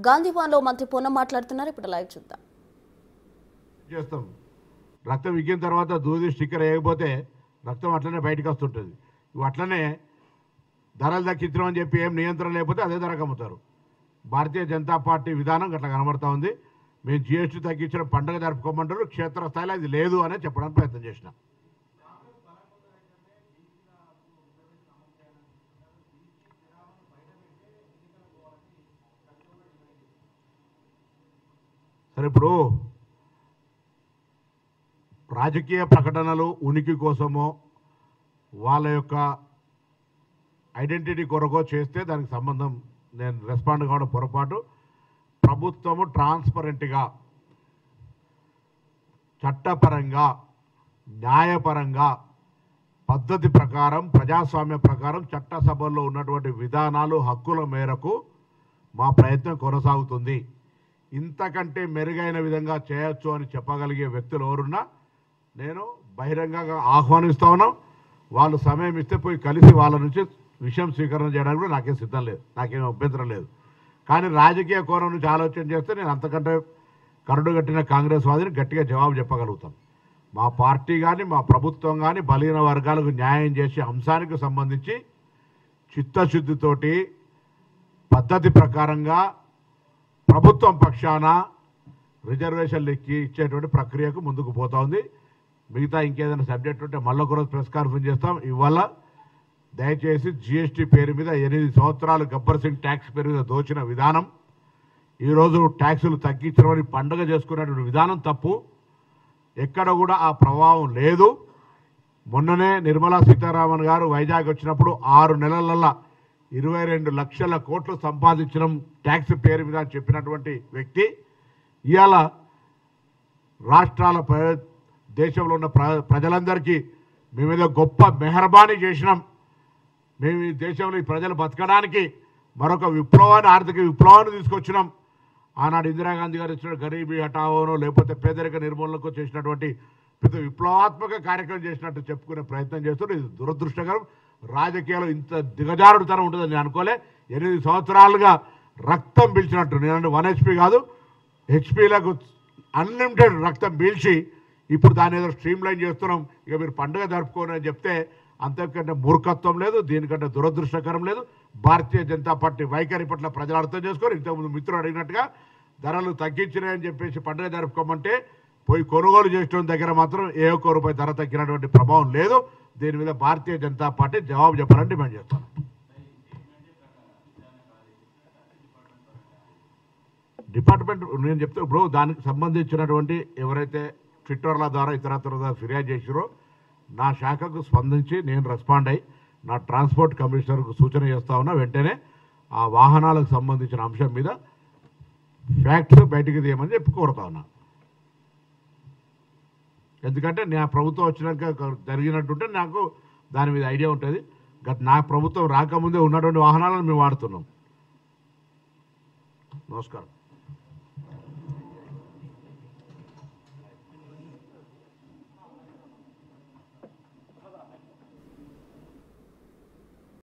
గాంధీభవన్లో మంత్రి పొన్నం మాట్లాడుతున్నారు. ఇప్పుడు లైవ్ చూద్దాం. చేస్తాం రక్తం విగ్గిన తర్వాత దూది స్టిక్కర్ వేయకపోతే రక్తం అట్లనే బయటకు వస్తుంటుంది. అట్లనే ధరలు దక్కించడం అని చెప్పి ఏం నియంత్రణ లేకపోతే అదే ధరకు అమ్ముతారు. భారతీయ జనతా పార్టీ విధానం అట్లా కనబడతా ఉంది. మేము జిఎస్టీ తగ్గించిన పండుగ జరుపుకోమంటారు, క్షేత్రస్థాయిలో అది లేదు అనే చెప్పడానికి ప్రయత్నం చేసిన. సరే, ఇప్పుడు రాజకీయ ప్రకటనలు ఉనికి కోసమో వాళ్ళ యొక్క ఐడెంటిటీ కొరకో చేస్తే దానికి సంబంధం నేను రెస్పాండ్ కావడం పొరపాటు. ప్రభుత్వము ట్రాన్స్పరెంట్గా, చట్టపరంగా, న్యాయపరంగా, పద్ధతి ప్రకారం, ప్రజాస్వామ్య ప్రకారం చట్టసభల్లో ఉన్నటువంటి విధానాలు, హక్కుల మేరకు మా ప్రయత్నం కొనసాగుతుంది. ఇంతకంటే మెరుగైన విధంగా చేయొచ్చు అని చెప్పగలిగే వ్యక్తులు ఎవరున్నా నేను బహిరంగంగా ఆహ్వానిస్తా ఉన్నాం. వాళ్ళు సమయం ఇస్తే పోయి కలిసి వాళ్ళ నుంచి విషయం స్వీకరణ చేయడానికి కూడా నాకేం సిద్ధం లేదు, నాకేం అభ్యంతరం లేదు. కానీ రాజకీయ కోణం నుంచి ఆలోచన చేస్తే నేను అంతకంటే కరడు కట్టిన కాంగ్రెస్ వాదిని గట్టిగా జవాబు చెప్పగలుగుతాం. మా పార్టీ కానీ మా ప్రభుత్వం కానీ బలహీన వర్గాలకు న్యాయం చేసే అంశానికి సంబంధించి చిత్తశుద్ధితోటి పద్ధతి ప్రకారంగా ప్రభుత్వం పక్షాన రిజర్వేషన్లు ఇచ్చేటువంటి ప్రక్రియకు ముందుకు పోతా ఉంది. మిగతా ఇంకేదైనా సబ్జెక్ట్ ఉంటే మళ్ళీ ఒకరోజు ప్రెస్ కాన్ఫరెన్స్ చేస్తాం. ఇవాళ దయచేసి జిఎస్టీ పేరు మీద 8 సంవత్సరాలు గబ్బర్ సింగ్ ట్యాక్స్ పేరు మీద దోచిన విధానం, ఈరోజు ట్యాక్సులు తగ్గించడం పండుగ చేసుకునేటువంటి విధానం తప్పు. ఎక్కడ కూడా ఆ ప్రభావం లేదు. మొన్ననే నిర్మలా సీతారామన్ గారు వైజాగ్ వచ్చినప్పుడు 6 నెలలల్లా 22 లక్షల కోట్లు సంపాదించడం ట్యాక్స్ పేరు మీద చెప్పినటువంటి వ్యక్తి ఇవాళ రాష్ట్రాల దేశంలో ఉన్న ప్రజలందరికీ మేమేదో గొప్ప మెహర్బానీ చేసినాం, మేము ఈ దేశంలో ఈ ప్రజలు బతకడానికి మరొక విప్లవాన్ని, ఆర్థిక విప్లవాన్ని తీసుకొచ్చినాం. ఆనాడు ఇందిరాగాంధీ గారు ఇచ్చిన గరీబీ హఠావోనో లేకపోతే పేదరిక నిర్మూలనకు చేసినటువంటి పెద్ద విప్లవాత్మక కార్యక్రమం చేసినట్టు చెప్పుకునే ప్రయత్నం చేస్తున్నారు. ఇది దురదృష్టకరం. రాజకీయాలు ఇంత దిగజారుడుతనం ఉంటుందని నేను అనుకోలే. 8 సంవత్సరాలుగా రక్తం పీల్చినట్టు, నేను 1 HP కాదు హెచ్పీలకు అన్లిమిటెడ్ రక్తం పీల్చి ఇప్పుడు దాన్ని ఏదో స్ట్రీమ్ లైన్ చేస్తున్నాం, ఇక మీరు పండుగ జరుపుకోని అని చెప్తే అంతకంటే మూర్ఖత్వం లేదు, దీనికంటే దురదృష్టకరం లేదు. భారతీయ జనతా పార్టీ వైఖరి పట్ల ప్రజలు అర్థం చేసుకొని ఇంతకుముందు మిత్రులు అడిగినట్టుగా ధరలు తగ్గించినాయని చెప్పేసి పండుగ జరుపుకోమంటే పోయి కొనుగోలు చేసిన దగ్గర మాత్రం ఏ ఒక్క రూపాయి ధర తగ్గినటువంటి ప్రభావం లేదు. దీని మీద భారతీయ జనతా పార్టీ జవాబు చెప్పాలని డిమాండ్ చేస్తాను. డిపార్ట్మెంట్ నేను చెప్తే ఇప్పుడు దానికి సంబంధించినటువంటి ఎవరైతే ట్విట్టర్ల ద్వారా ఇతరత్ర ఫిర్యాదు చేసిరో నా శాఖకు స్పందించి నేను రెస్పాండ్ అయ్యి నా ట్రాన్స్పోర్ట్ కమిషనర్కు సూచన చేస్తా ఉన్నా. వెంటనే ఆ వాహనాలకు సంబంధించిన అంశం మీద ఫ్యాక్ట్స్ బయటికి తీయమని చెప్పి కోరుతా ఉన్నా. ఎందుకంటే నా ప్రభుత్వం వచ్చినాక జరిగినట్టుంటే నాకు దాని మీద ఐడియా ఉంటుంది. నా ప్రభుత్వం రాకముందే ఉన్నటువంటి వాహనాలను మేము వాడుతున్నాం. నమస్కారం.